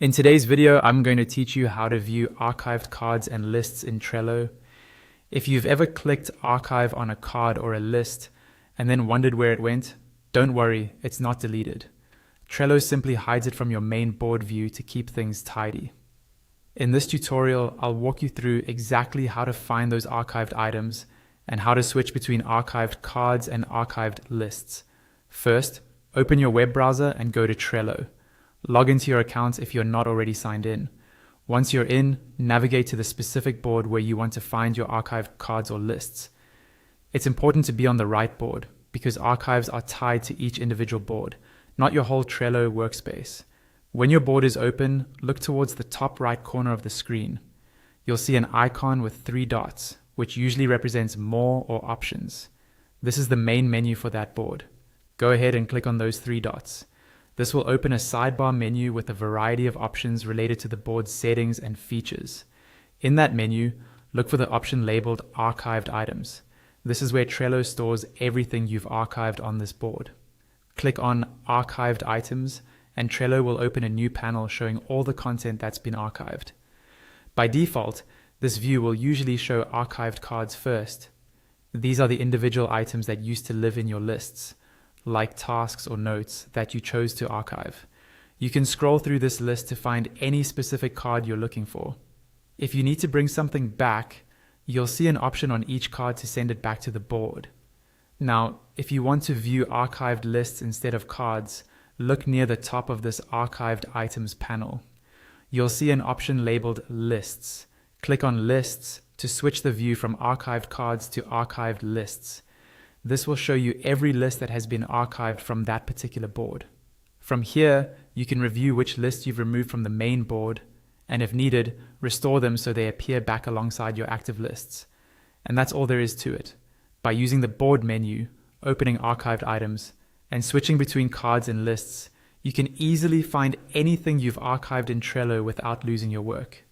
In today's video, I'm going to teach you how to view archived cards and lists in Trello. If you've ever clicked archive on a card or a list and then wondered where it went, don't worry, it's not deleted. Trello simply hides it from your main board view to keep things tidy. In this tutorial, I'll walk you through exactly how to find those archived items and how to switch between archived cards and archived lists. First, open your web browser and go to Trello. Log into your account if you're not already signed in. Once you're in, navigate to the specific board where you want to find your archived cards or lists. It's important to be on the right board because archives are tied to each individual board, not your whole Trello workspace. When your board is open, look towards the top right corner of the screen. You'll see an icon with 3 dots, which usually represents more or options. This is the main menu for that board. Go ahead and click on those 3 dots. This will open a sidebar menu with a variety of options related to the board's settings and features. In that menu, look for the option labeled Archived Items. This is where Trello stores everything you've archived on this board. Click on Archived Items, and Trello will open a new panel showing all the content that's been archived. By default, this view will usually show archived cards first. These are the individual items that used to live in your lists, like tasks or notes that you chose to archive. You can scroll through this list to find any specific card you're looking for. If you need to bring something back, you'll see an option on each card to send it back to the board. Now, if you want to view archived lists instead of cards, look near the top of this Archived Items panel. You'll see an option labeled Lists. Click on Lists to switch the view from archived cards to archived lists. This will show you every list that has been archived from that particular board. From here, you can review which lists you've removed from the main board, and if needed, restore them so they appear back alongside your active lists. And that's all there is to it. By using the board menu, opening archived items, and switching between cards and lists, you can easily find anything you've archived in Trello without losing your work.